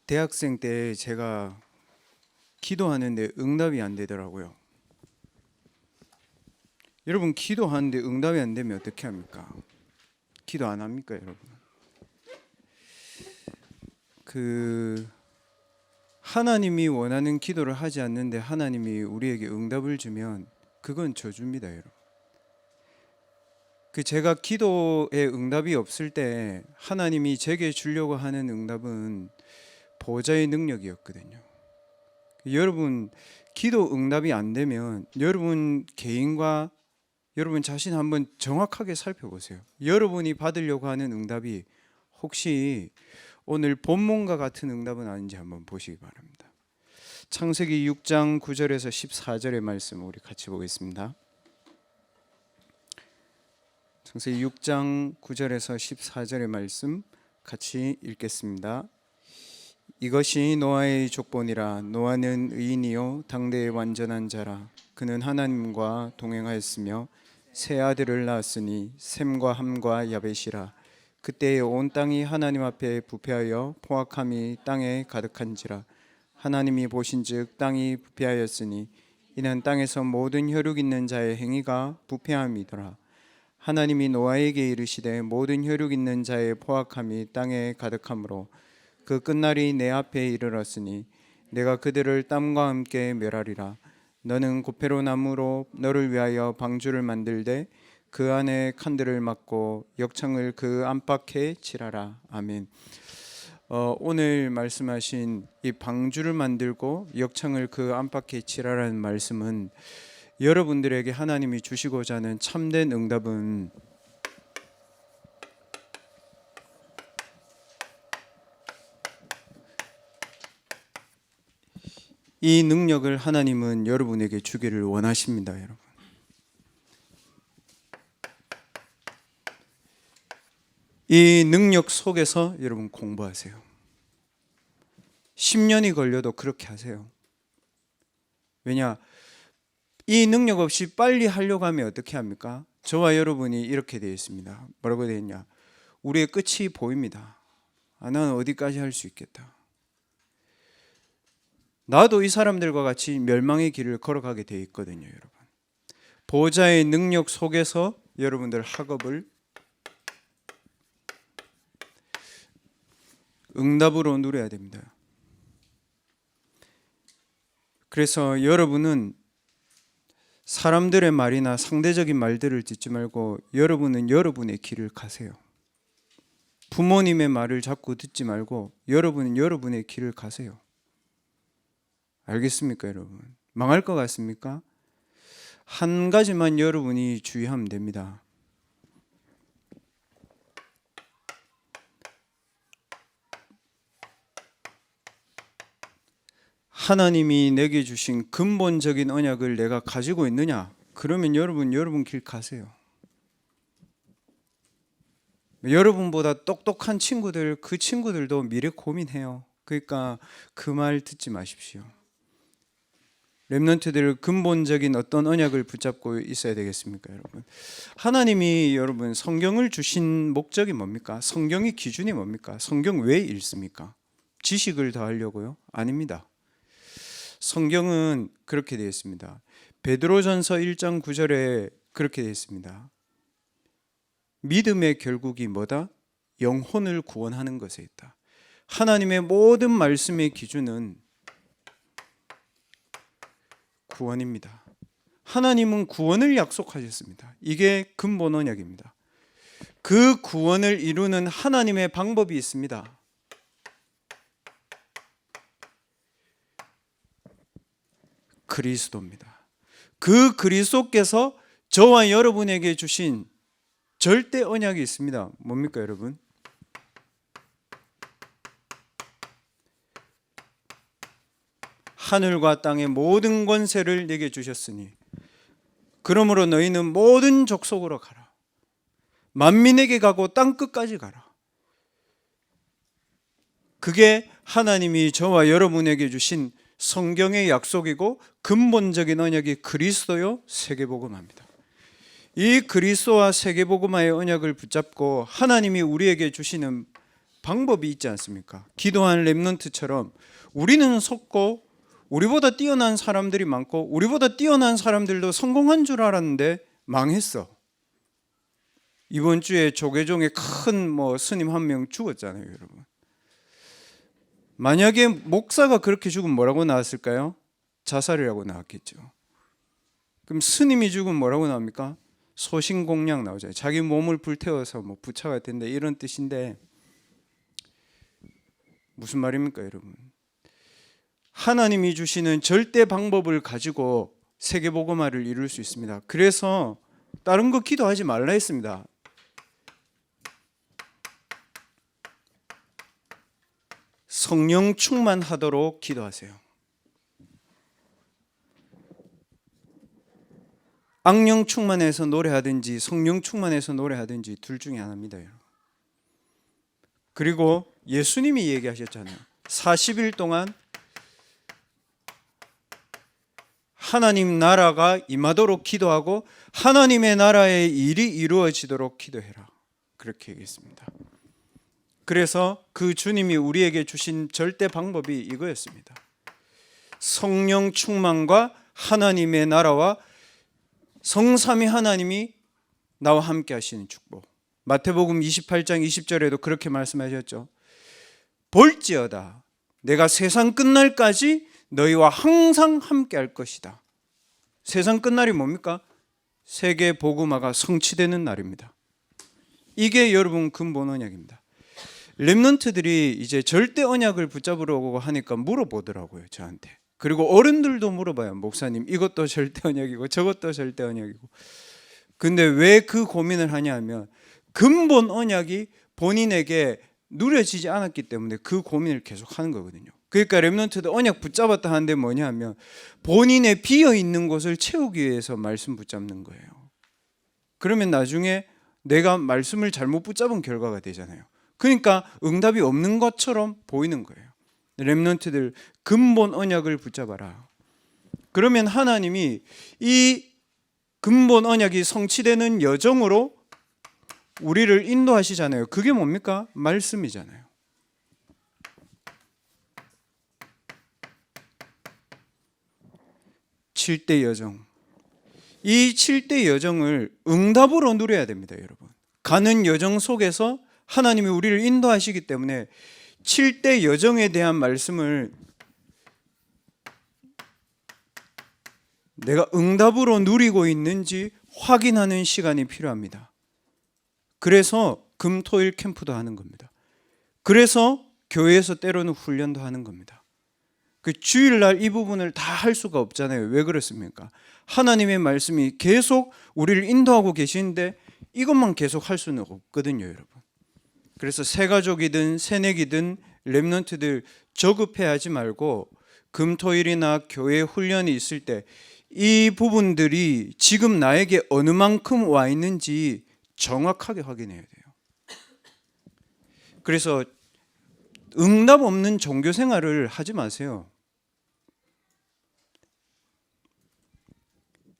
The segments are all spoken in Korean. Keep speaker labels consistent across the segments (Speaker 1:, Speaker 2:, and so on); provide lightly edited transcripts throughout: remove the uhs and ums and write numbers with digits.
Speaker 1: 대학생 때 제가 기도하는데 응답이 안 되더라고요. 여러분, 기도하는데 응답이 안 되면 어떻게 합니까? 기도 안 합니까, 여러분? 하나님이 원하는 기도를 하지 않는데 하나님이 우리에게 응답을 주면 그건 저주입니다, 여러분. 제가 기도에 응답이 없을 때 하나님이 제게 주려고 하는 응답은 보좌의 능력이었거든요. 여러분, 기도 응답이 안 되면 여러분 개인과 여러분 자신 한번 정확하게 살펴보세요. 여러분이 받으려고 하는 응답이 혹시 오늘 본문과 같은 응답은 아닌지 한번 보시기 바랍니다. 창세기 6장 9절에서 14절의 말씀 우리 같이 보겠습니다. 창세기 6장 9절에서 14절의 말씀 같이 읽겠습니다. 이것이 노아의 족본이라. 노아는 의인이요 당대의 완전한 자라. 그는 하나님과 동행하였으며 세 아들을 낳았으니 셈과 함과 야벳이라. 그때에 온 땅이 하나님 앞에 부패하여 포악함이 땅에 가득한지라. 하나님이 보신즉 땅이 부패하였으니 이는 땅에서 모든 혈육 있는 자의 행위가 부패함이더라. 하나님이 노아에게 이르시되 모든 혈육 있는 자의 포악함이 땅에 가득하므로 그 끝날이 내 앞에 이르렀으니 내가 그들을 땀과 함께 멸하리라. 너는 고페로 나무로 너를 위하여 방주를 만들되 그 안에 칸들을 막고 역창을 그 안팎에 칠하라. 아멘. 오늘 말씀하신 이 방주를 만들고 역창을 그 안팎에 칠하라는 말씀은 여러분들에게 하나님이 주시고자 하는 참된 응답은 이 능력을 하나님은 여러분에게 주기를 원하십니다, 여러분. 이 능력 속에서 여러분 공부하세요. 10년이 걸려도 그렇게 하세요. 왜냐? 이 능력 없이 빨리 하려고 하면 어떻게 합니까? 저와 여러분이 이렇게 되어 있습니다. 뭐라고 되어 있냐? 우리의 끝이 보입니다. 나는 어디까지 할 수 있겠다. 나도 이 사람들과 같이 멸망의 길을 걸어가게 되어 있거든요, 여러분. 보좌의 능력 속에서 여러분들 학업을 응답으로 누려야 됩니다. 그래서 여러분은 사람들의 말이나 상대적인 말들을 듣지 말고 여러분은 여러분의 길을 가세요. 부모님의 말을 자꾸 듣지 말고 여러분은 여러분의 길을 가세요. 알겠습니까, 여러분? 망할 것 같습니까? 한 가지만 여러분이 주의하면 됩니다. 하나님이 내게 주신 근본적인 언약을 내가 가지고 있느냐? 그러면 여러분 길 가세요. 여러분보다 똑똑한 친구들, 그 친구들도 미래 고민해요. 그러니까 그 말 듣지 마십시오. 렘넌트들 근본적인 어떤 언약을 붙잡고 있어야 되겠습니까, 여러분? 하나님이 여러분 성경을 주신 목적이 뭡니까? 성경의 기준이 뭡니까? 성경 왜 읽습니까? 지식을 더하려고요? 아닙니다. 성경은 그렇게 되어 있습니다. 베드로전서 1장 9절에 그렇게 되어 있습니다. 믿음의 결국이 뭐다? 영혼을 구원하는 것에 있다. 하나님의 모든 말씀의 기준은 구원입니다. 하나님은 구원을 약속하셨습니다. 이게 근본 언약입니다. 그 구원을 이루는 하나님의 방법이 있습니다. 그리스도입니다. 그 그리스도께서 저와 여러분에게 주신 절대 언약이 있습니다. 뭡니까, 여러분? 하늘과 땅의 모든 권세를 내게 주셨으니 그러므로 너희는 모든 족속으로 가라. 만민에게 가고 땅 끝까지 가라. 그게 하나님이 저와 여러분에게 주신 성경의 약속이고 근본적인 언약이 그리스도요 세계복음화입니다. 이 그리스도와 세계복음화의 언약을 붙잡고 하나님이 우리에게 주시는 방법이 있지 않습니까? 기도한 렘넌트처럼 우리는 속고 우리보다 뛰어난 사람들이 많고 우리보다 뛰어난 사람들도 성공한 줄 알았는데 망했어. 이번 주에 조계종의 큰 스님 한 명 죽었잖아요, 여러분. 만약에 목사가 그렇게 죽으면 뭐라고 나왔을까요? 자살이라고 나왔겠죠. 그럼 스님이 죽으면 뭐라고 나옵니까? 소신공략 나오잖아요. 자기 몸을 불태워서 부처가 된다 이런 뜻인데 무슨 말입니까, 여러분? 하나님이 주시는 절대 방법을 가지고 세계복음화를 이룰 수 있습니다. 그래서 다른 거 기도하지 말라 했습니다. 성령 충만하도록 기도하세요. 악령 충만해서 노래하든지 성령 충만해서 노래하든지 둘 중에 하나입니다. 그리고 예수님이 얘기하셨잖아요. 40일 동안 하나님 나라가 임하도록 기도하고 하나님의 나라의 일이 이루어지도록 기도해라. 그렇게 얘기했습니다. 그래서 그 주님이 우리에게 주신 절대 방법이 이거였습니다. 성령 충만과 하나님의 나라와 성삼위 하나님이 나와 함께 하시는 축복. 마태복음 28장 20절에도 그렇게 말씀하셨죠. 볼지어다 내가 세상 끝날까지 너희와 항상 함께 할 것이다. 세상 끝날이 뭡니까? 세계 복음화가 성취되는 날입니다. 이게 여러분 근본 언약입니다. 렘넌트들이 이제 절대 언약을 붙잡으려고 하니까 물어보더라고요, 저한테. 그리고 어른들도 물어봐요. 목사님, 이것도 절대 언약이고 저것도 절대 언약이고. 근데 왜 그 고민을 하냐 하면 근본 언약이 본인에게 누려지지 않았기 때문에 그 고민을 계속 하는 거거든요. 그러니까 렘넌트도 언약 붙잡았다 하는데 뭐냐 하면 본인의 비어있는 곳을 채우기 위해서 말씀 붙잡는 거예요. 그러면 나중에 내가 말씀을 잘못 붙잡은 결과가 되잖아요. 그러니까 응답이 없는 것처럼 보이는 거예요. 렘넌트들 근본 언약을 붙잡아라. 그러면 하나님이 이 근본 언약이 성취되는 여정으로 우리를 인도하시잖아요. 그게 뭡니까? 말씀이잖아요. 칠대 여정. 이 7대 여정을 응답으로 누려야 됩니다, 여러분. 가는 여정 속에서 하나님이 우리를 인도하시기 때문에 7대 여정에 대한 말씀을 내가 응답으로 누리고 있는지 확인하는 시간이 필요합니다. 그래서 금토일 캠프도 하는 겁니다. 그래서 교회에서 때로는 훈련도 하는 겁니다. 그 주일날 이 부분을 다 할 수가 없잖아요. 왜 그렇습니까? 하나님의 말씀이 계속 우리를 인도하고 계시는데 이것만 계속 할 수는 없거든요, 여러분. 그래서 새가족이든 새내기든 렘넌트들 저급해하지 말고 금토일이나 교회 훈련이 있을 때 이 부분들이 지금 나에게 어느 만큼 와 있는지 정확하게 확인해야 돼요. 그래서 응답 없는 종교 생활을 하지 마세요.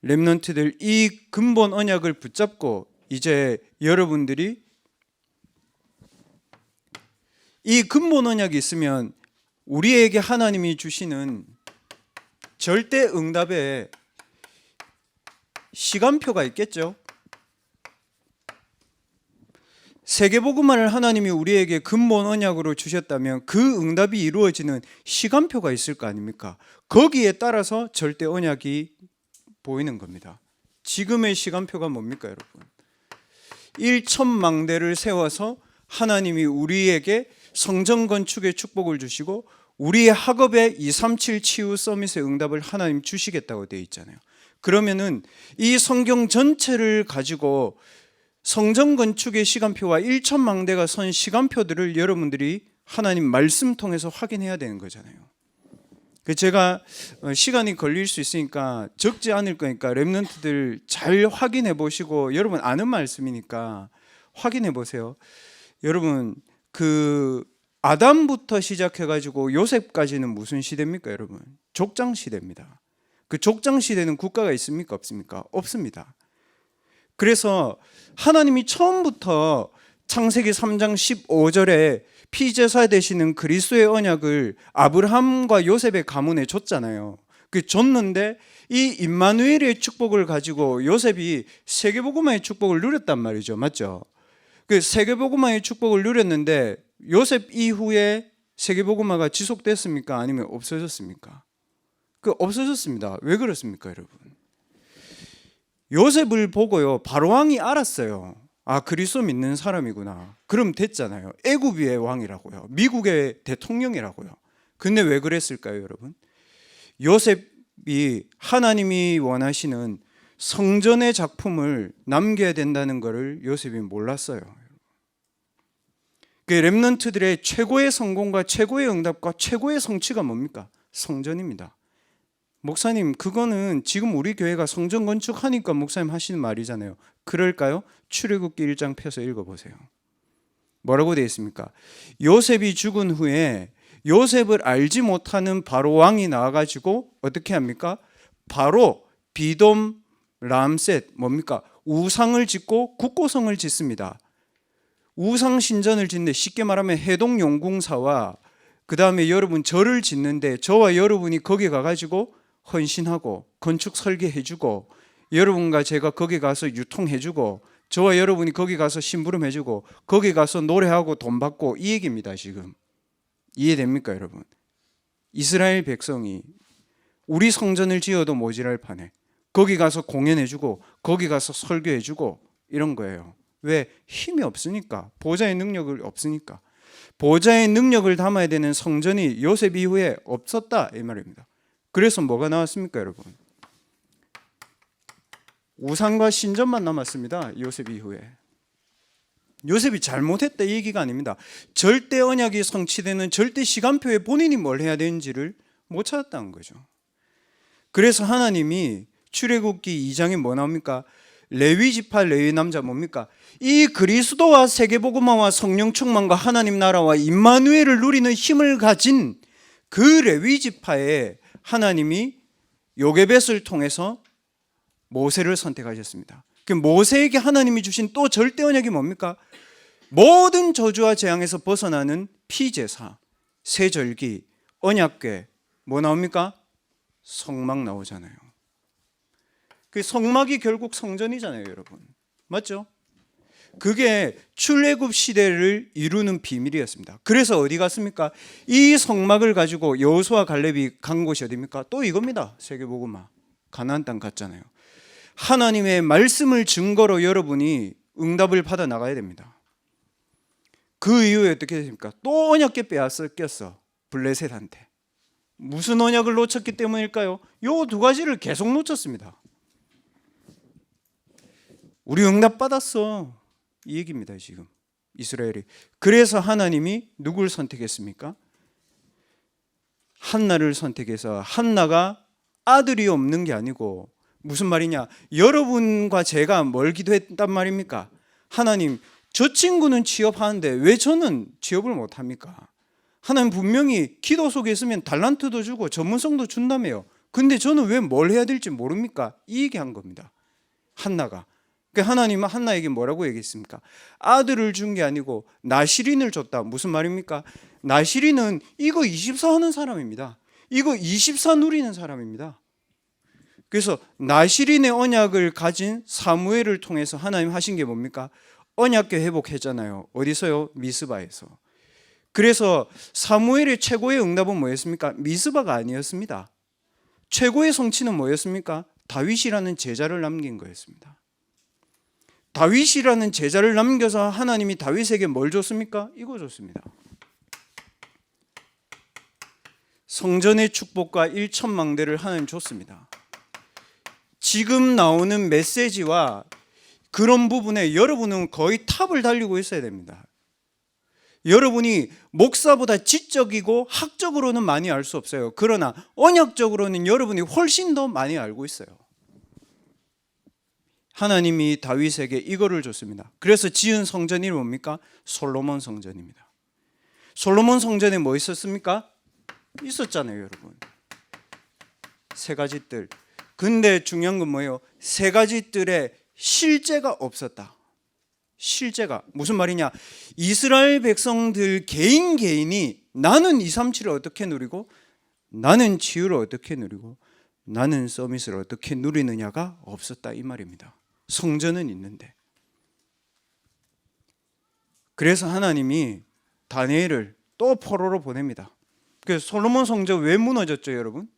Speaker 1: 렘넌트들 이 근본 언약을 붙잡고 이제 여러분들이 이 근본 언약이 있으면 우리에게 하나님이 주시는 절대 응답에 시간표가 있겠죠. 세계복음화를 하나님이 우리에게 근본 언약으로 주셨다면 그 응답이 이루어지는 시간표가 있을 거 아닙니까? 거기에 따라서 절대 언약이 보이는 겁니다. 지금의 시간표가 뭡니까, 여러분? 1천망대를 세워서 하나님이 우리에게 성전 건축의 축복을 주시고 우리의 학업의 237 치유 서밋의 응답을 하나님 주시겠다고 되어 있잖아요. 그러면은 이 성경 전체를 가지고 성전 건축의 시간표와 1천망대가 선 시간표들을 여러분들이 하나님 말씀 통해서 확인해야 되는 거잖아요. 제가 시간이 걸릴 수 있으니까 적지 않을 거니까 렘넌트들 잘 확인해 보시고, 여러분 아는 말씀이니까 확인해 보세요. 여러분 그 아담부터 시작해 가지고 요셉까지는 무슨 시대입니까, 여러분? 족장 시대입니다. 그 족장 시대는 국가가 있습니까, 없습니까? 없습니다. 그래서 하나님이 처음부터 창세기 3장 15절에 피제사 되시는 그리스도의 언약을 아브라함과 요셉의 가문에 줬잖아요. 그 줬는데 이 임마누엘의 축복을 가지고 요셉이 세계복음화의 축복을 누렸단 말이죠. 맞죠? 그 세계복음화의 축복을 누렸는데 요셉 이후에 세계복음화가 지속됐습니까? 아니면 없어졌습니까? 그 없어졌습니다. 왜 그렇습니까, 여러분? 요셉을 보고요, 바로왕이 알았어요. 아, 그리스도 믿는 사람이구나. 그럼 됐잖아요. 애굽의 왕이라고요. 미국의 대통령이라고요. 근데 왜 그랬을까요, 여러분? 요셉이 하나님이 원하시는 성전의 작품을 남겨야 된다는 것을 요셉이 몰랐어요. 그 렘넌트들의 최고의 성공과 최고의 응답과 최고의 성취가 뭡니까? 성전입니다. 목사님, 그거는 지금 우리 교회가 성전 건축하니까 목사님 하시는 말이잖아요. 그럴까요? 출애굽기 1장 펴서 읽어보세요. 뭐라고 되어 있습니까? 요셉이 죽은 후에 요셉을 알지 못하는 바로 왕이 나와가지고 어떻게 합니까? 바로 비돔 람셋 뭡니까? 우상을 짓고 국고성을 짓습니다. 우상 신전을 짓는데 쉽게 말하면 해동용궁사와 그 다음에 여러분 절을 짓는데 저와 여러분이 거기 가가지고 헌신하고 건축 설계해주고 여러분과 제가 거기 가서 유통해주고 저와 여러분이 거기 가서 심부름해주고 거기 가서 노래하고 돈 받고 이 얘기입니다. 지금 이해됩니까, 여러분? 이스라엘 백성이 우리 성전을 지어도 모자랄 판에 거기 가서 공연해주고 거기 가서 설교해주고 이런 거예요. 왜? 힘이 없으니까. 보좌의 능력이 없으니까. 보좌의 능력을 담아야 되는 성전이 요셉 이후에 없었다 이 말입니다. 그래서 뭐가 나왔습니까, 여러분? 우상과 신전만 남았습니다. 요셉 이후에. 요셉이 잘못했다 이 얘기가 아닙니다. 절대 언약이 성취되는 절대 시간표에 본인이 뭘 해야 되는지를 못 찾았다는 거죠. 그래서 하나님이 출애굽기 2장에 뭐 나옵니까? 레위 지파 레위 남자 뭡니까? 이 그리스도와 세계복음화와 성령 충만과 하나님 나라와 임마누엘을 누리는 힘을 가진 그 레위 지파에 하나님이 요게벳을 통해서 모세를 선택하셨습니다. 그 모세에게 하나님이 주신 또 절대 언약이 뭡니까? 모든 저주와 재앙에서 벗어나는 피제사, 세절기, 언약궤 뭐 나옵니까? 성막 나오잖아요. 그 성막이 결국 성전이잖아요, 여러분. 맞죠? 그게 출애굽 시대를 이루는 비밀이었습니다. 그래서 어디 갔습니까? 이 성막을 가지고 여호수아 갈렙이 간 곳이 어디입니까? 또 이겁니다. 세계복음화. 가나안 땅 갔잖아요. 하나님의 말씀을 증거로 여러분이 응답을 받아 나가야 됩니다. 그 이후에 어떻게 됩니까? 또 언약궤 빼앗겼어. 블레셋한테. 무슨 언약을 놓쳤기 때문일까요? 요 두 가지를 계속 놓쳤습니다. 우리 응답 받았어 이 얘기입니다. 지금 이스라엘이. 그래서 하나님이 누굴 선택했습니까? 한나를 선택해서 한나가 아들이 없는 게 아니고 무슨 말이냐, 여러분과 제가 뭘 기도했단 말입니까? 하나님, 저 친구는 취업하는데 왜 저는 취업을 못합니까? 하나님 분명히 기도 속에 있으면 달란트도 주고 전문성도 준다며요. 근데 저는 왜 뭘 해야 될지 모릅니까? 이 얘기한 겁니다. 한나가. 하나님은 한나에게 뭐라고 얘기했습니까? 아들을 준 게 아니고 나시린을 줬다. 무슨 말입니까? 나시린은 이거 24 하는 사람입니다. 이거 24 누리는 사람입니다. 그래서 나시린의 언약을 가진 사무엘을 통해서 하나님 하신 게 뭡니까? 언약궤 회복했잖아요. 어디서요? 미스바에서. 그래서 사무엘의 최고의 응답은 뭐였습니까? 미스바가 아니었습니다. 최고의 성취는 뭐였습니까? 다윗이라는 제자를 남긴 거였습니다. 다윗이라는 제자를 남겨서 하나님이 다윗에게 뭘 줬습니까? 이거 줬습니다. 성전의 축복과 일천망대를 하나님 줬습니다. 지금 나오는 메시지와 그런 부분에 여러분은 거의 탑을 달리고 있어야 됩니다. 여러분이 목사보다 지적이고 학적으로는 많이 알 수 없어요. 그러나 언약적으로는 여러분이 훨씬 더 많이 알고 있어요. 하나님이 다윗에게 이거를 줬습니다. 그래서 지은 성전이 뭡니까? 솔로몬 성전입니다. 솔로몬 성전에 뭐 있었습니까? 있었잖아요, 여러분. 세 가지 뜰. 근데 중요한 건 뭐예요? 세 가지 뜰에 실제가 없었다. 실제가 무슨 말이냐? 이스라엘 백성들 개인이 나는 237을 어떻게 누리고 나는 치유를 어떻게 누리고 나는 서밋을 어떻게 누리느냐가 없었다 이 말입니다. 성전은 있는데. 그래서 하나님이 다니엘을 또 포로로 보냅니다. 그래서 솔로몬 성전 왜 무너졌죠, 여러분?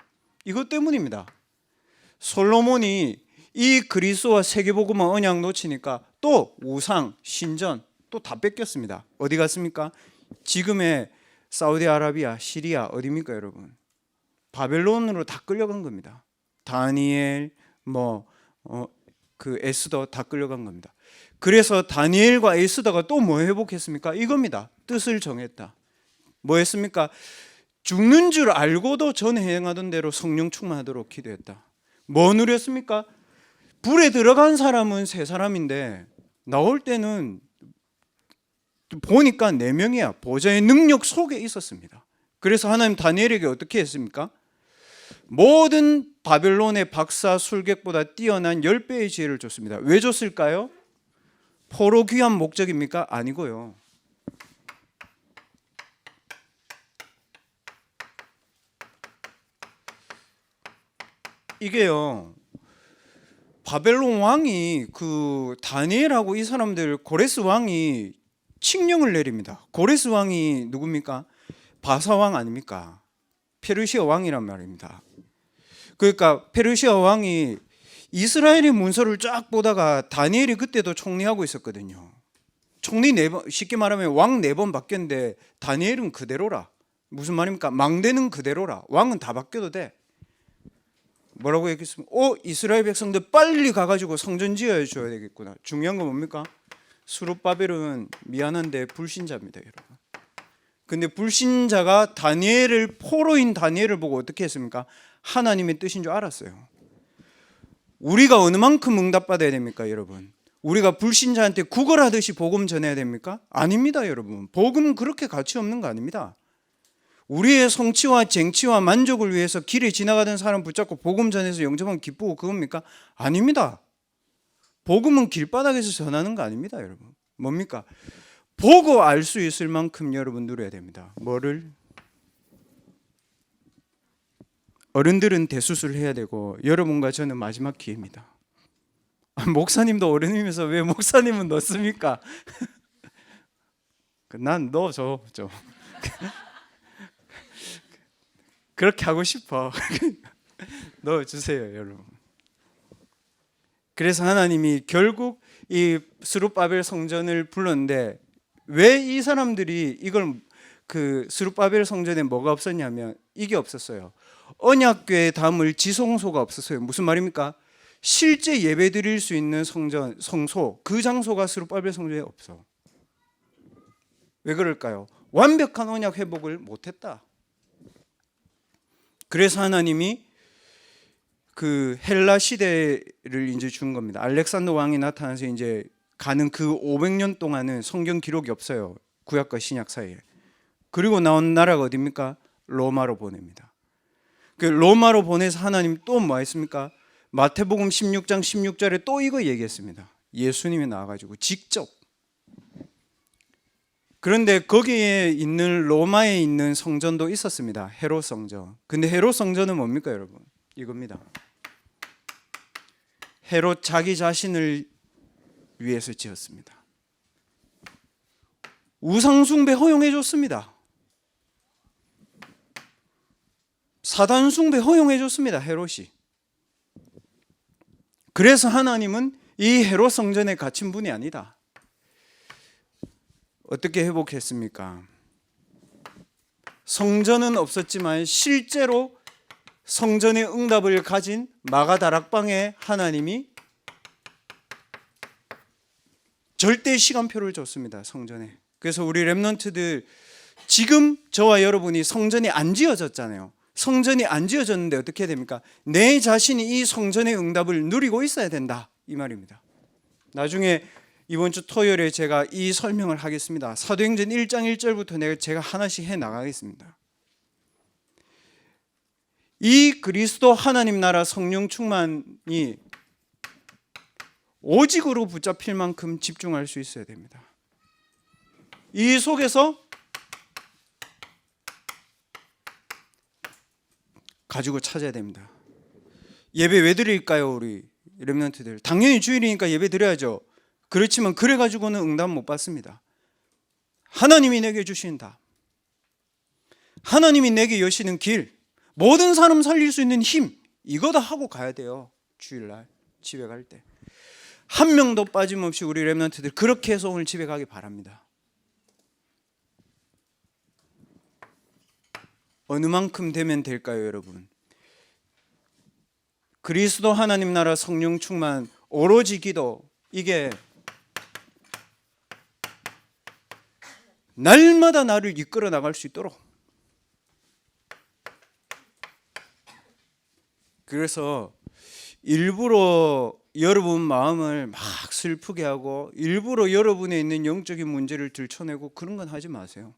Speaker 1: 이것 때문입니다. 솔로몬이 이 그리스도와 세계복음화 언약 놓치니까 또 우상, 신전 또 다 뺏겼습니다. 어디 갔습니까? 지금의 사우디아라비아, 시리아 어디입니까, 여러분? 바벨론으로 다 끌려간 겁니다. 다니엘, 에스더 다 끌려간 겁니다. 그래서 다니엘과 에스더가 또 뭐 회복했습니까? 이겁니다. 뜻을 정했다. 뭐 했습니까? 죽는 줄 알고도 전 행하던 대로 성령 충만하도록 기도했다. 뭐 누렸습니까? 불에 들어간 사람은 세 사람인데 나올 때는 보니까 4명이야. 보좌의 능력 속에 있었습니다. 그래서 하나님 다니엘에게 어떻게 했습니까? 모든 바벨론의 박사 술객보다 뛰어난 10배의 지혜를 줬습니다. 왜 줬을까요? 포로 귀한 목적입니까? 아니고요. 이게요, 바벨론 왕이 그 다니엘하고 이 사람들 고레스 왕이 칙령을 내립니다. 고레스 왕이 누굽니까? 바사 왕 아닙니까? 페르시아 왕이란 말입니다. 그러니까 페르시아 왕이 이스라엘의 문서를 쫙 보다가 다니엘이 그때도 총리하고 있었거든요. 총리 4번, 쉽게 말하면 왕 4번 바뀌었는데 다니엘은 그대로라. 무슨 말입니까? 망대는 그대로라. 왕은 다 바뀌어도 돼. 뭐라고 얘기했습니까? 이스라엘 백성들 빨리 가가지고 성전 지어줘야 되겠구나. 중요한 건 뭡니까? 스룹바벨은 미안한데 불신자입니다, 여러분. 근데 불신자가 포로인 다니엘을 보고 어떻게 했습니까? 하나님의 뜻인 줄 알았어요. 우리가 어느 만큼 응답받아야 됩니까, 여러분? 우리가 불신자한테 구걸하듯이 복음 전해야 됩니까? 아닙니다, 여러분. 복음은 그렇게 가치 없는 거 아닙니다. 우리의 성취와 쟁취와 만족을 위해서 길에 지나가던 사람 붙잡고 복음 전해서 영접하면 기쁘고 그겁니까? 아닙니다. 복음은 길바닥에서 전하는 거 아닙니다, 여러분. 뭡니까? 보고 알 수 있을 만큼 여러분 누려야 됩니다. 뭐를? 어른들은 대수술 해야 되고 여러분과 저는 마지막 기회입니다. 목사님도 어른이면서 왜 목사님은 넣습니까? 난 넣어줘. 그렇게 하고 싶어. 넣어주세요, 여러분. 그래서 하나님이 결국 이 스룹바벨 성전을 불렀는데 왜 이 사람들이 이걸 스룹바벨 성전에 뭐가 없었냐면 이게 없었어요. 언약궤에 담을 지성소가 없었어요. 무슨 말입니까? 실제 예배 드릴 수 있는 성소, 그 장소가 스룹바벨 성전에 없어. 왜 그럴까요? 완벽한 언약 회복을 못했다. 그래서 하나님이 그 헬라 시대를 이제 준 겁니다. 알렉산더 왕이 나타나서 이제 가는 그 500년 동안은 성경 기록이 없어요. 구약과 신약 사이에. 그리고 나온 나라가 어디입니까? 로마로 보냅니다. 그 로마로 보내서 하나님 또 뭐 했습니까? 마태복음 16장 16절에 또 이거 얘기했습니다. 예수님이 나와가지고 직접. 그런데 거기에 있는 로마에 있는 성전도 있었습니다. 헤롯 성전. 근데 헤롯 성전은 뭡니까, 여러분? 이겁니다. 헤롯 자기 자신을 위해서 지었습니다. 우상숭배 허용해 줬습니다. 사단숭배 허용해 줬습니다, 헤롯이. 그래서 하나님은 이 헤롯 성전에 갇힌 분이 아니다. 어떻게 회복했습니까? 성전은 없었지만 실제로 성전의 응답을 가진 마가다락방에 하나님이 절대 시간표를 줬습니다, 성전에. 그래서 우리 렘넌트들 지금 저와 여러분이 성전이 안 지어졌잖아요. 성전이 안 지어졌는데 어떻게 해야 됩니까? 내 자신이 이 성전의 응답을 누리고 있어야 된다, 이 말입니다. 나중에 이번 주 토요일에 제가 이 설명을 하겠습니다. 사도행전 1장 1절부터 제가 하나씩 해 나가겠습니다. 이 그리스도 하나님 나라 성령 충만이 오직으로 붙잡힐 만큼 집중할 수 있어야 됩니다. 이 속에서 가지고 찾아야 됩니다. 예배 왜 드릴까요? 우리 렘넌트들 당연히 주일이니까 예배 드려야죠. 그렇지만 그래가지고는 응답 못 받습니다. 하나님이 내게 주신 답, 하나님이 내게 여시는 길, 모든 사람 살릴 수 있는 힘, 이거 다 하고 가야 돼요. 주일날 집에 갈 때 한 명도 빠짐없이 우리 렘넌트들 그렇게 해서 오늘 집에 가기 바랍니다. 어느 만큼 되면 될까요, 여러분? 그리스도 하나님 나라 성령 충만 오로지 기도, 이게 날마다 나를 이끌어 나갈 수 있도록. 그래서 일부러 여러분 마음을 막 슬프게 하고 일부러 여러분에 있는 영적인 문제를 들춰내고 그런 건 하지 마세요.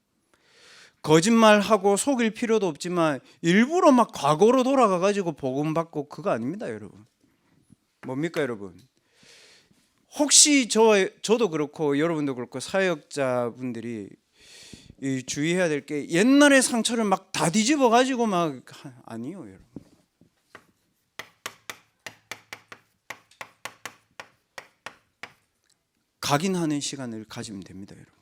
Speaker 1: 거짓말하고 속일 필요도 없지만 일부러 막 과거로 돌아가 가지고 복음 받고 그거 아닙니다, 여러분. 뭡니까, 여러분? 혹시 저도 그렇고 여러분도 그렇고 사역자분들이 주의해야 될 게 옛날의 상처를 막 다 뒤집어 가지고 막 아니요, 여러분. 각인하는 시간을 가지면 됩니다, 여러분.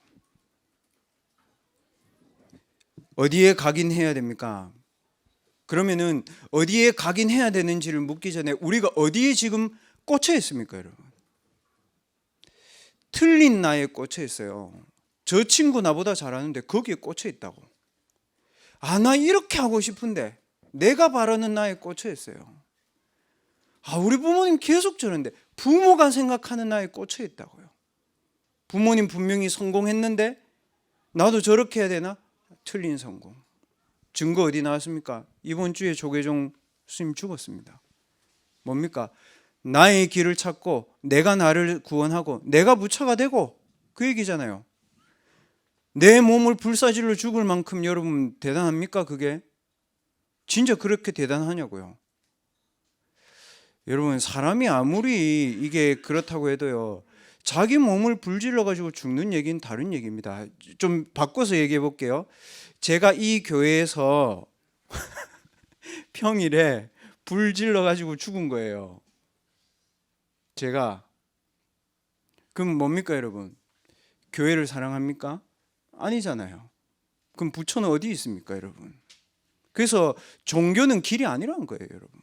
Speaker 1: 어디에 각인해야 됩니까? 그러면은 어디에 각인해야 되는지를 묻기 전에 우리가 어디에 지금 꽂혀 있습니까, 여러분? 틀린 나에 꽂혀 있어요. 저 친구 나보다 잘하는데 거기에 꽂혀 있다고. 아, 나 이렇게 하고 싶은데 내가 바라는 나에 꽂혀 있어요. 아, 우리 부모님 계속 저런데 부모가 생각하는 나에 꽂혀 있다고요. 부모님 분명히 성공했는데 나도 저렇게 해야 되나? 틀린 성공. 증거 어디 나왔습니까? 이번 주에 조계종 스님 죽었습니다. 뭡니까? 나의 길을 찾고 내가 나를 구원하고 내가 부처가 되고 그 얘기잖아요. 내 몸을 불사질로 죽을 만큼 여러분 대단합니까? 그게 진짜 그렇게 대단하냐고요. 여러분, 사람이 아무리 이게 그렇다고 해도요, 자기 몸을 불질러 가지고 죽는 얘기는 다른 얘기입니다. 좀 바꿔서 얘기해 볼게요. 제가 이 교회에서 평일에 불질러 가지고 죽은 거예요. 제가. 그럼 뭡니까, 여러분? 교회를 사랑합니까? 아니잖아요. 그럼 부처는 어디 있습니까, 여러분? 그래서 종교는 길이 아니라는 거예요, 여러분.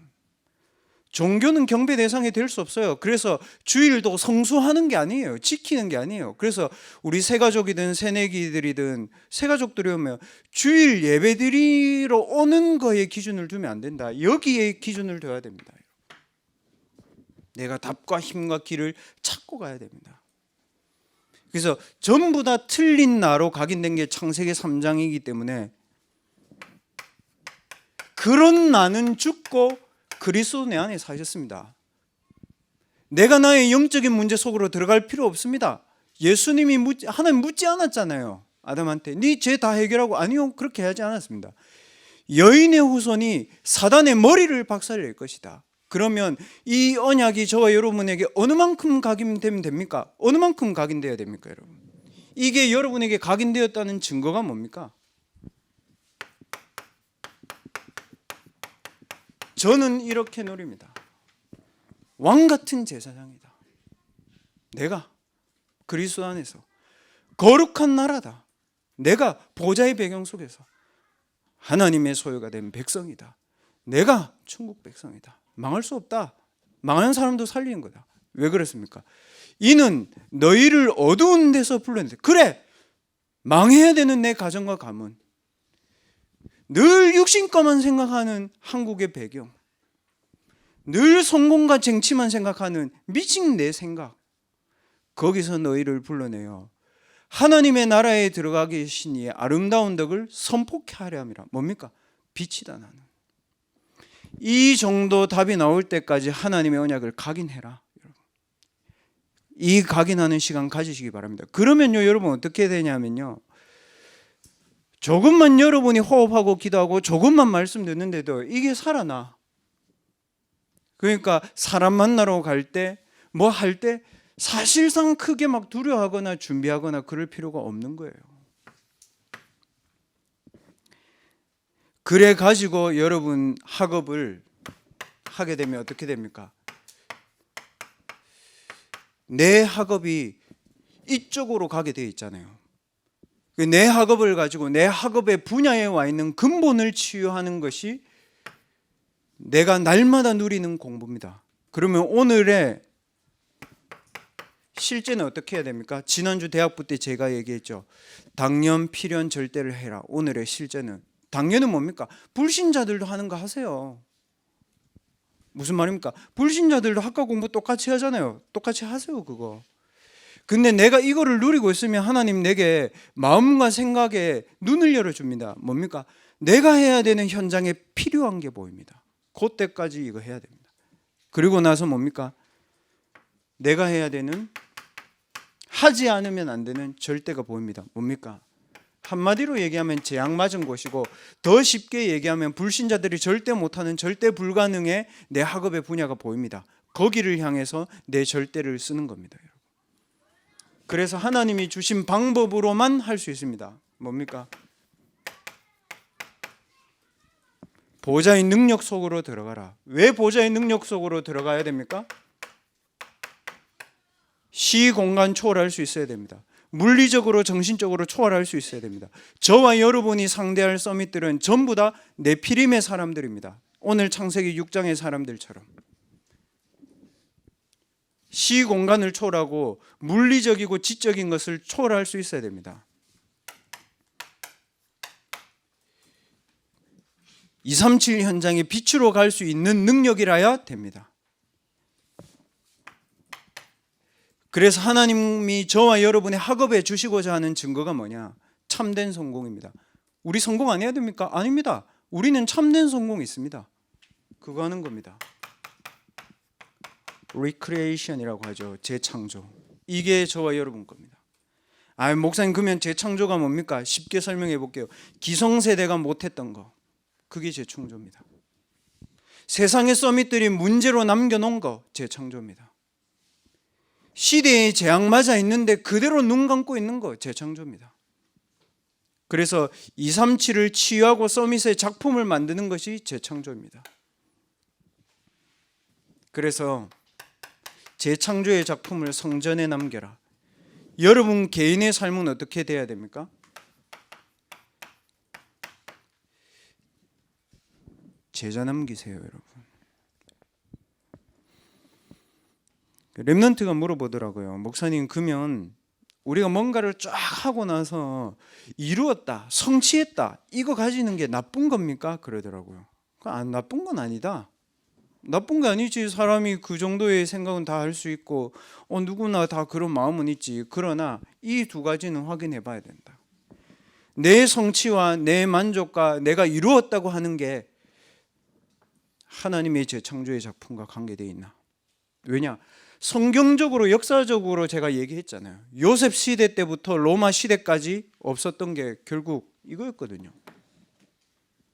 Speaker 1: 종교는 경배 대상이 될 수 없어요. 그래서 주일도 성수하는 게 아니에요. 지키는 게 아니에요. 그래서 우리 새가족이든 새내기들이든 새가족들이 오면 주일 예배드리러 오는 거에 기준을 두면 안 된다. 여기에 기준을 둬야 됩니다. 내가 답과 힘과 길을 찾고 가야 됩니다. 그래서 전부 다 틀린 나로 각인된 게 창세기 3장이기 때문에 그런 나는 죽고 그리스도 내 안에 사셨습니다. 내가 나의 영적인 문제 속으로 들어갈 필요 없습니다. 예수님이 하나님 묻지 않았잖아요. 아담한테 네 죄 다 해결하고. 아니요, 그렇게 하지 않았습니다. 여인의 후손이 사단의 머리를 박살낼 것이다. 그러면 이 언약이 저와 여러분에게 어느 만큼 각인되면 됩니까? 어느 만큼 각인되어야 됩니까, 여러분? 이게 여러분에게 각인되었다는 증거가 뭡니까? 저는 이렇게 노립니다. 왕 같은 제사장이다. 내가 그리스도 안에서 거룩한 나라다. 내가 보좌의 배경 속에서 하나님의 소유가 된 백성이다. 내가 천국 백성이다. 망할 수 없다. 망하는 사람도 살리는 거다. 왜 그렇습니까? 이는 너희를 어두운 데서 불렀는데, 그래, 망해야 되는 내 가정과 가문, 늘 육신 것만 생각하는 한국의 배경, 늘 성공과 쟁취만 생각하는 미친 내 생각, 거기서 너희를 불러내요 하나님의 나라에 들어가 계시니 아름다운 덕을 선포케 하려 함이라. 뭡니까? 빛이다. 나는 이 정도 답이 나올 때까지 하나님의 언약을 각인해라. 이 각인하는 시간 가지시기 바랍니다. 그러면요, 여러분 어떻게 되냐면요, 조금만 여러분이 호흡하고 기도하고 조금만 말씀 듣는데도 이게 살아나. 그러니까 사람 만나러 갈 때 뭐 할 때 사실상 크게 막 두려워하거나 준비하거나 그럴 필요가 없는 거예요. 그래 가지고 여러분 학업을 하게 되면 어떻게 됩니까? 내 학업이 이쪽으로 가게 돼 있잖아요. 내 학업을 가지고 내 학업의 분야에 와 있는 근본을 치유하는 것이 내가 날마다 누리는 공부입니다. 그러면 오늘의 실제는 어떻게 해야 됩니까? 지난주 대학부 때 제가 얘기했죠. 당연, 필연, 절대를 해라. 오늘의 실제는 당연은 뭡니까? 불신자들도 하는 거 하세요. 무슨 말입니까? 불신자들도 학과 공부 똑같이 하잖아요. 똑같이 하세요 그거. 근데 내가 이거를 누리고 있으면 하나님 내게 마음과 생각에 눈을 열어줍니다. 뭡니까? 내가 해야 되는 현장에 필요한 게 보입니다. 그때까지 이거 해야 됩니다. 그리고 나서 뭡니까? 내가 해야 되는, 하지 않으면 안 되는 절대가 보입니다. 뭡니까? 한마디로 얘기하면 재앙 맞은 곳이고, 더 쉽게 얘기하면 불신자들이 절대 못하는 절대 불가능의 내 학업의 분야가 보입니다. 거기를 향해서 내 절대를 쓰는 겁니다. 그래서 하나님이 주신 방법으로만 할 수 있습니다. 뭡니까? 보좌의 능력 속으로 들어가라. 왜 보좌의 능력 속으로 들어가야 됩니까? 시공간 초월할 수 있어야 됩니다. 물리적으로 정신적으로 초월할 수 있어야 됩니다. 저와 여러분이 상대할 서밋들은 전부 다 네피림의 사람들입니다. 오늘 창세기 6장의 사람들처럼 시공간을 초월하고 물리적이고 지적인 것을 초월할 수 있어야 됩니다. 237 현장에 빛으로 갈 수 있는 능력이라야 됩니다. 그래서 하나님이 저와 여러분의 학업에 주시고자 하는 증거가 뭐냐? 참된 성공입니다. 우리 성공 안 해야 됩니까? 아닙니다. 우리는 참된 성공이 있습니다. 그거 하는 겁니다. Recreation이라고 하죠. 재창조. 이게 저와 여러분 겁니다. 목사님 그러면 재창조가 뭡니까? 쉽게 설명해 볼게요. 기성세대가 못했던 거, 그게 재창조입니다. 세상의 서밋들이 문제로 남겨놓은 거, 재창조입니다. 시대에 재앙 맞아 있는데 그대로 눈 감고 있는 거, 재창조입니다. 그래서 237을 치유하고 서밋의 작품을 만드는 것이 재창조입니다. 그래서 재창조의 작품을 성전에 남겨라. 여러분 개인의 삶은 어떻게 돼야 됩니까? 제자 남기세요, 여러분. 렘넌트가 물어보더라고요. 목사님, 그러면 우리가 뭔가를 쫙 하고 나서 이루었다, 성취했다, 이거 가지는 게 나쁜 겁니까? 그러더라고요. 나쁜 건 아니다. 나쁜 게 아니지. 사람이 그 정도의 생각은 다 할 수 있고 누구나 다 그런 마음은 있지. 그러나 이 두 가지는 확인해 봐야 된다. 내 성취와 내 만족과 내가 이루었다고 하는 게 하나님의 재창조의 작품과 관계되어 있나? 왜냐? 성경적으로 역사적으로 제가 얘기했잖아요. 요셉 시대 때부터 로마 시대까지 없었던 게 결국 이거였거든요.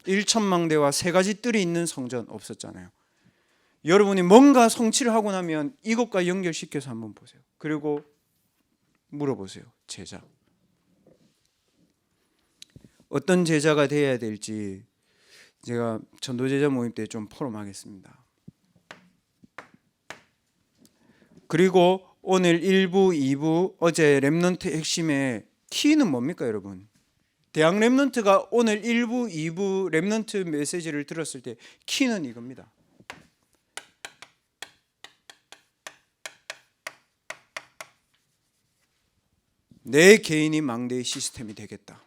Speaker 1: 1천망대와 3가지 뜰이 있는 성전 없었잖아요. 여러분이 뭔가 성취를 하고 나면 이것과 연결시켜서 한번 보세요. 그리고 물어보세요. 제자. 어떤 제자가 되어야 될지 제가 전도제자 모임 때 좀 포럼하겠습니다. 그리고 오늘 1부, 2부 어제 렘넌트 핵심의 키는 뭡니까 여러분? 대학 렘넌트가 오늘 1부, 2부 렘넌트 메시지를 들었을 때 키는 이겁니다. 내 개인이 망대의 시스템이 되겠다.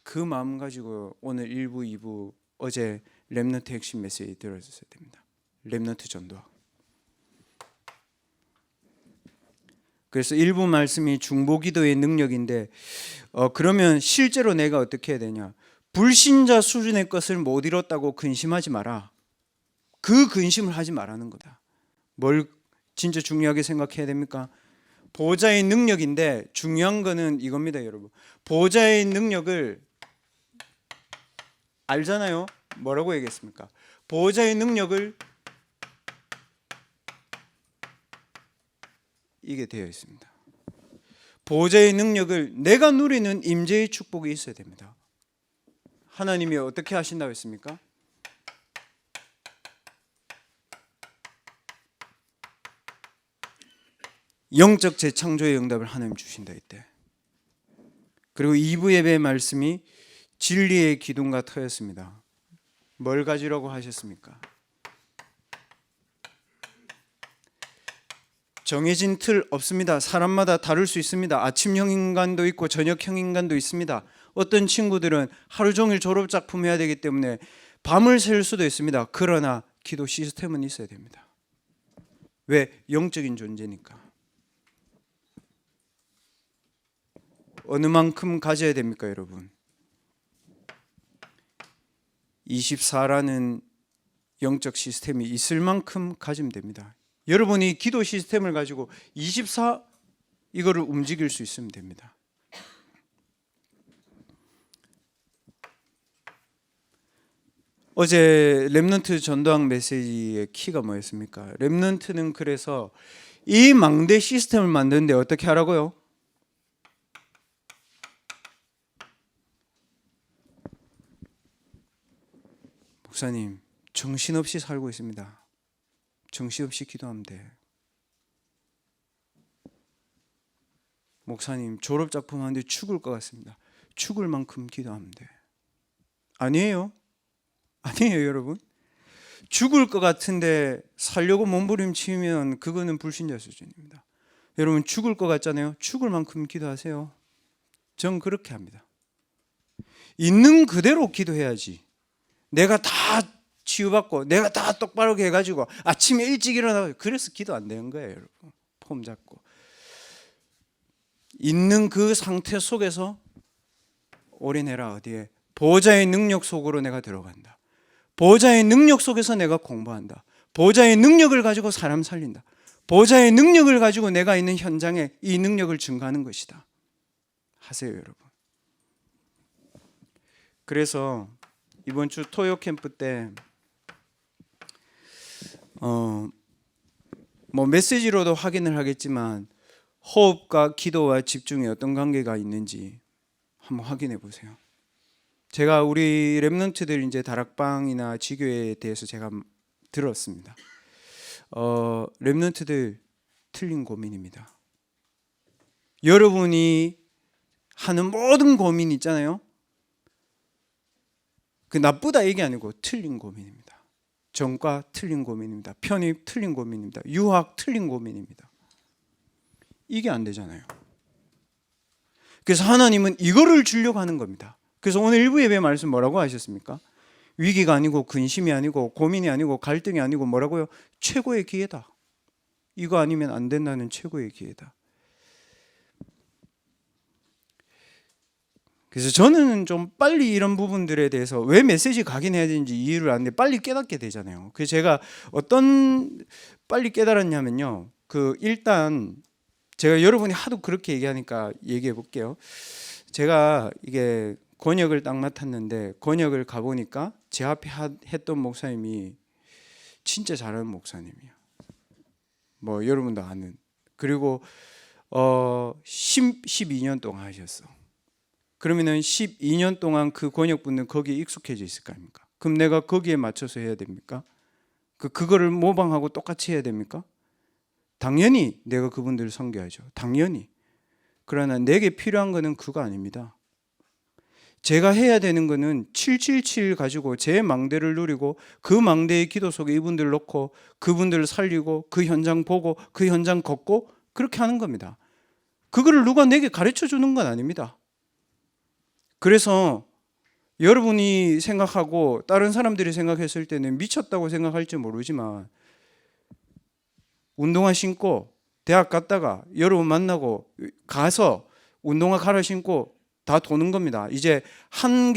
Speaker 1: 그 마음 가지고 오늘 1부, 2부 어제 렘넌트 핵심 메시지 들었어야 됩니다. 렘넌트 전도학. 그래서 일부 말씀이 중보기도의 능력인데 그러면 실제로 내가 어떻게 해야 되냐? 불신자 수준의 것을 못 이뤘다고 근심하지 마라. 그 근심을 하지 말라는 거다. 뭘 진짜 중요하게 생각해야 됩니까? 보좌의 능력인데 중요한 거는 이겁니다, 여러분. 보좌의 능력을 알잖아요. 뭐라고 얘기했습니까? 보좌의 능력을 이게 되어 있습니다. 보호자의 능력을 내가 누리는 임재의 축복이 있어야 됩니다. 하나님이 어떻게 하신다고 했습니까? 영적 재창조의 응답을 하나님 주신다 이때. 그리고 2부 예배의 말씀이 진리의 기둥과 터였습니다. 뭘 가지라고 하셨습니까? 정해진 틀 없습니다. 사람마다 다를 수 있습니다. 아침형 인간도 있고 저녁형 인간도 있습니다. 어떤 친구들은 하루 종일 졸업작품 해야 되기 때문에 밤을 샐 수도 있습니다. 그러나 기도 시스템은 있어야 됩니다. 왜? 영적인 존재니까. 어느 만큼 가져야 됩니까, 여러분? 24라는 영적 시스템이 있을 만큼 가지면 됩니다. 여러분이 기도 시스템을 가지고 24 이거를 움직일 수 있으면 됩니다. 어제 렘넌트 전도학 메시지의 키가 뭐였습니까? 렘넌트는 그래서 이 망대 시스템을 만드는데 어떻게 하라고요? 목사님, 정신없이 살고 있습니다. 정신없이 기도하면 돼. 목사님, 졸업작품 하는데 죽을 것 같습니다. 죽을 만큼 기도하면 돼. 아니에요. 아니에요, 여러분. 죽을 것 같은데 살려고 몸부림치면 그거는 불신자 수준입니다. 여러분, 죽을 것 같잖아요. 죽을 만큼 기도하세요. 전 그렇게 합니다. 있는 그대로 기도해야지. 내가 다 치유받고 내가 다 똑바로 해가지고 아침에 일찍 일어나고 그래서 기도 안 되는 거예요, 여러분. 폼 잡고 있는 그 상태 속에서 올인해라. 어디에? 보호자의 능력 속으로 내가 들어간다. 보호자의 능력 속에서 내가 공부한다. 보호자의 능력을 가지고 사람 살린다. 보호자의 능력을 가지고 내가 있는 현장에 이 능력을 증가하는 것이다. 하세요, 여러분. 그래서 이번 주 토요 캠프 때 뭐 메시지로도 확인을 하겠지만 호흡과 기도와 집중에 어떤 관계가 있는지 한번 확인해 보세요. 제가 우리 렘넌트들 이제 다락방이나 지교에 대해서 제가 들었습니다. 렘넌트들 틀린 고민입니다. 여러분이 하는 모든 고민 있잖아요. 그 나쁘다 이게 아니고 틀린 고민입니다. 전과 틀린 고민입니다. 편입 틀린 고민입니다. 유학 틀린 고민입니다. 이게 안 되잖아요. 그래서 하나님은 이거를 주려고 하는 겁니다. 그래서 오늘 일부 예배 말씀 뭐라고 하셨습니까? 위기가 아니고 근심이 아니고 고민이 아니고 갈등이 아니고 뭐라고요? 최고의 기회다. 이거 아니면 안 된다는 최고의 기회다. 그래서 저는 좀 빨리 이런 부분들에 대해서 왜 메시지 각인해야 되는지 이해를 안 하는데 빨리 깨닫게 되잖아요. 그래서 제가 어떤 빨리 깨달았냐면요. 일단 제가 여러분이 하도 그렇게 얘기하니까 얘기해 볼게요. 제가 이게 권역을 딱 맡았는데 권역을 가보니까 제 앞에 했던 목사님이 진짜 잘하는 목사님이에요. 뭐 여러분도 아는. 그리고 12년 동안 하셨어. 그러면은 12년 동안 그 권역분들 거기에 익숙해져 있을 거 아닙니까? 그럼 내가 거기에 맞춰서 해야 됩니까? 그거를 모방하고 똑같이 해야 됩니까? 당연히 내가 그분들을 섬겨야죠. 당연히. 그러나 내게 필요한 거는 그거 아닙니다. 제가 해야 되는 거는 777 가지고 제 망대를 누리고 그 망대의 기도 속에 이분들을 놓고 그분들을 살리고 그 현장 보고 그 현장 걷고 그렇게 하는 겁니다. 그거를 누가 내게 가르쳐 주는 건 아닙니다. 그래서 여러분이 생각하고 다른 사람들이 생각했을 때는 미쳤다고 생각할지 모르지만 운동화 신고 대학 갔다가 여러분 만나고 가서 운동화 갈아 신고 다 도는 겁니다. 이제 한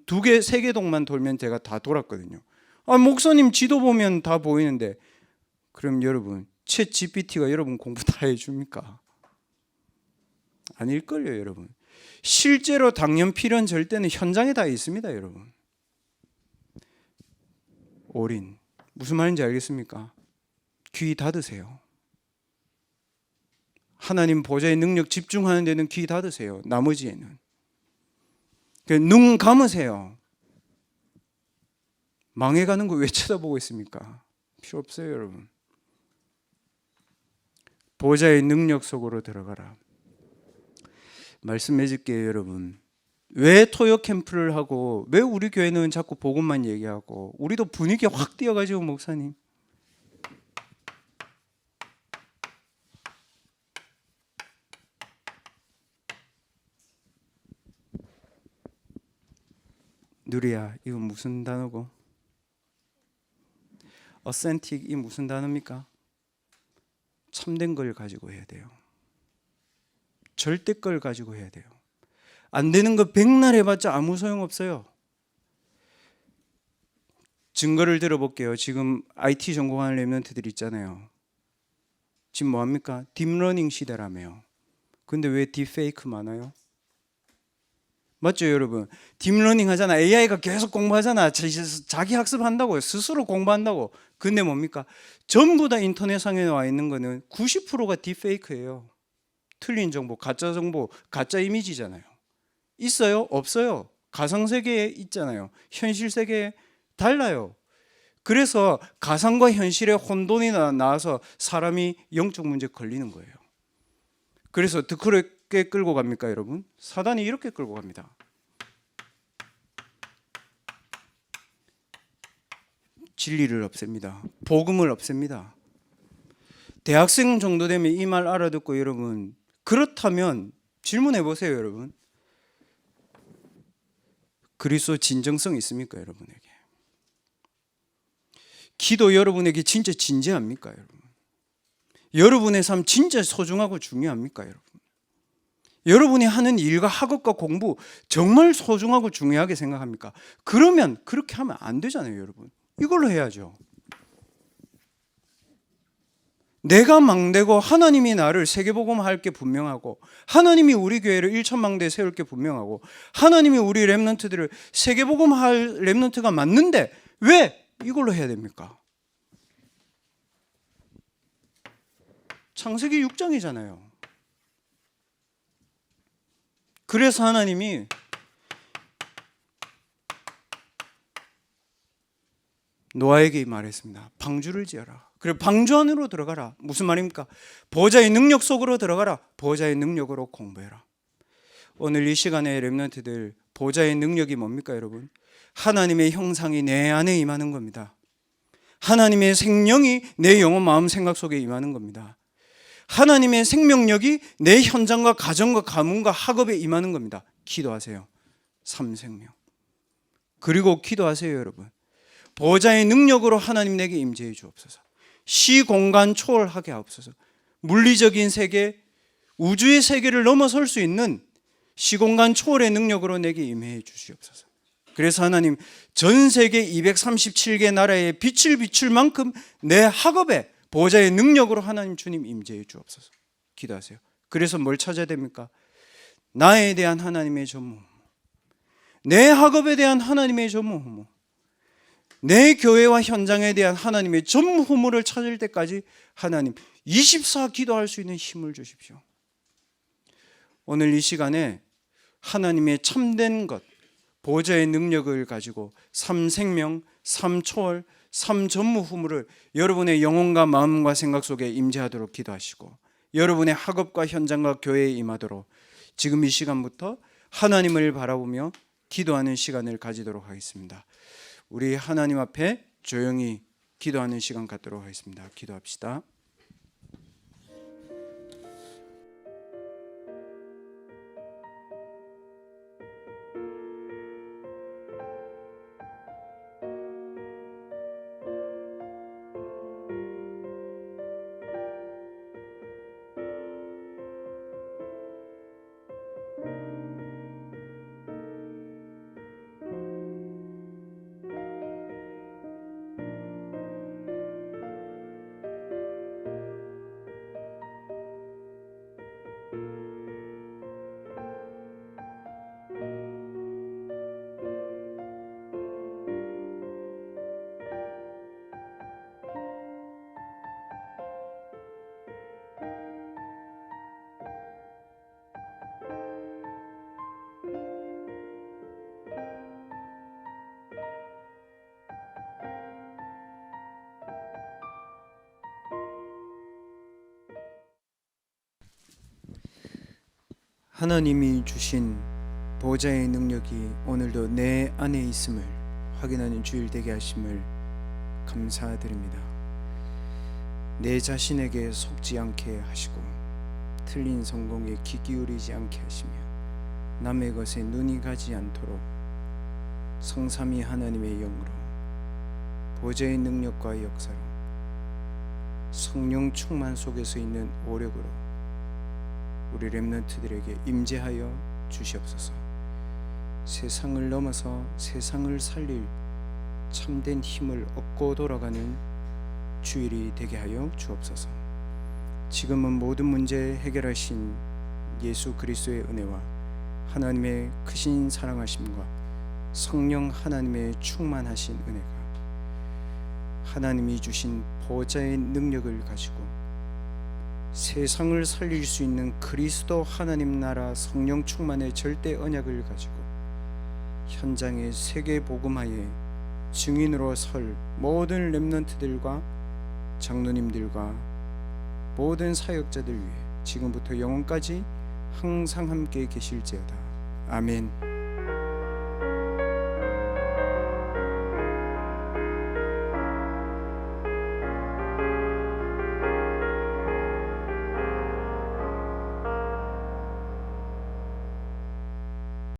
Speaker 1: 두 개, 세 개 동만 돌면 제가 다 돌았거든요. 목사님 지도 보면 다 보이는데 그럼 여러분 챗 GPT가 여러분 공부 다 해줍니까? 아닐걸요, 여러분. 실제로 당연 필연 절대는 현장에 다 있습니다, 여러분. 올인. 무슨 말인지 알겠습니까? 귀 닫으세요. 하나님 보좌의 능력 집중하는 데는 귀 닫으세요. 나머지에는 눈 감으세요. 망해가는 거 왜 쳐다보고 있습니까? 필요 없어요, 여러분. 보좌의 능력 속으로 들어가라. 말씀 맺을게요, 여러분. 왜 토요 캠프를 하고 왜 우리 교회는 자꾸 복음만 얘기하고 우리도 분위기 확 띄어가지고 목사님 누리야 이거 무슨 단어고? 어센틱 이 무슨 단어입니까? 참된 걸 가지고 해야 돼요. 절대 걸 가지고 해야 돼요. 안 되는 거 백날 해봤자 아무 소용없어요. 증거를 들어볼게요. 지금 IT 전공하는 랩런트들 있잖아요. 지금 뭐합니까? 딥러닝 시대라며요. 근데 왜 딥페이크 많아요? 맞죠, 여러분? 딥러닝 하잖아. AI가 계속 공부하잖아. 자기 학습한다고요. 스스로 공부한다고. 근데 뭡니까? 전부 다 인터넷상에 나와 있는 거는 90%가 딥페이크예요. 틀린 정보, 가짜 이미지잖아요. 있어요? 없어요. 가상세계에 있잖아요. 현실 세계에 달라요. 그래서 가상과 현실의 혼돈이 나와서 사람이 영적 문제에 걸리는 거예요. 그래서 그렇게 끌고 갑니까, 여러분? 사단이 이렇게 끌고 갑니다. 진리를 없앱니다. 복음을 없앱니다. 대학생 정도 되면 이 말 알아듣고 여러분, 그렇다면 질문해 보세요, 여러분. 그리스도 진정성 있습니까, 여러분에게? 기도 여러분에게 진짜 진지합니까, 여러분? 여러분의 삶 진짜 소중하고 중요합니까, 여러분? 여러분이 하는 일과 학업과 공부 정말 소중하고 중요하게 생각합니까? 그러면 그렇게 하면 안 되잖아요, 여러분. 이걸로 해야죠. 내가 망대고 하나님이 나를 세계복음할 게 분명하고 하나님이 우리 교회를 1천망대에 세울 게 분명하고 하나님이 우리 랩런트들을 세계복음할 랩런트가 맞는데 왜 이걸로 해야 됩니까? 창세기 6장이잖아요. 그래서 하나님이 노아에게 말했습니다. 방주를 지어라. 그래 방주 안으로 들어가라. 무슨 말입니까? 보호자의 능력 속으로 들어가라. 보호자의 능력으로 공부해라. 오늘 이 시간에 렘넌트들 보호자의 능력이 뭡니까, 여러분? 하나님의 형상이 내 안에 임하는 겁니다. 하나님의 생명이 내 영혼, 마음, 생각 속에 임하는 겁니다. 하나님의 생명력이 내 현장과 가정과 가문과 학업에 임하는 겁니다. 기도하세요. 삼생명. 그리고 기도하세요, 여러분. 보호자의 능력으로 하나님 내게 임재해 주옵소서. 시공간 초월하게 하옵소서. 물리적인 세계, 우주의 세계를 넘어설 수 있는 시공간 초월의 능력으로 내게 임해 주시옵소서. 그래서 하나님 전 세계 237개 나라에 빛을 비출 만큼 내 학업에 보호자의 능력으로 하나님 주님 임재해 주옵소서. 기도하세요. 그래서 뭘 찾아야 됩니까? 나에 대한 하나님의 전무, 내 학업에 대한 하나님의 전무, 내 교회와 현장에 대한 하나님의 전무후무를 찾을 때까지 하나님 24 기도할 수 있는 힘을 주십시오. 오늘 이 시간에 하나님의 참된 것, 보호자의 능력을 가지고 삼생명, 삼초월, 삼전무후무를 여러분의 영혼과 마음과 생각 속에 임재하도록 기도하시고 여러분의 학업과 현장과 교회에 임하도록 지금 이 시간부터 하나님을 바라보며 기도하는 시간을 가지도록 하겠습니다. 우리 하나님 앞에 조용히 기도하는 시간 갖도록 하겠습니다. 기도합시다. 하나님이 주신 보좌의 능력이 오늘도 내 안에 있음을 확인하는 주일 되게 하심을 감사드립니다. 내 자신에게 속지 않게 하시고 틀린 성공에 귀 기울이지 않게 하시며 남의 것에 눈이 가지 않도록 성삼위 하나님의 영으로 보좌의 능력과 역사로 성령 충만 속에서 있는 오력으로 우리 렘넌트들에게 임재하여 주시옵소서. 세상을 넘어서 세상을 살릴 참된 힘을 얻고 돌아가는 주일이 되게 하여 주옵소서. 지금은 모든 문제 해결하신 예수 그리스도의 은혜와 하나님의 크신 사랑하심과 성령 하나님의 충만하신 은혜가 하나님이 주신 보좌의 능력을 가지고 세상을 살릴 수 있는 그리스도 하나님 나라 성령 충만의 절대 언약을 가지고 현장의 세계 복음화의 증인으로 설 모든 렘넌트들과 장로님들과 모든 사역자들 위해 지금부터 영원까지 항상 함께 계실지어다. 아멘.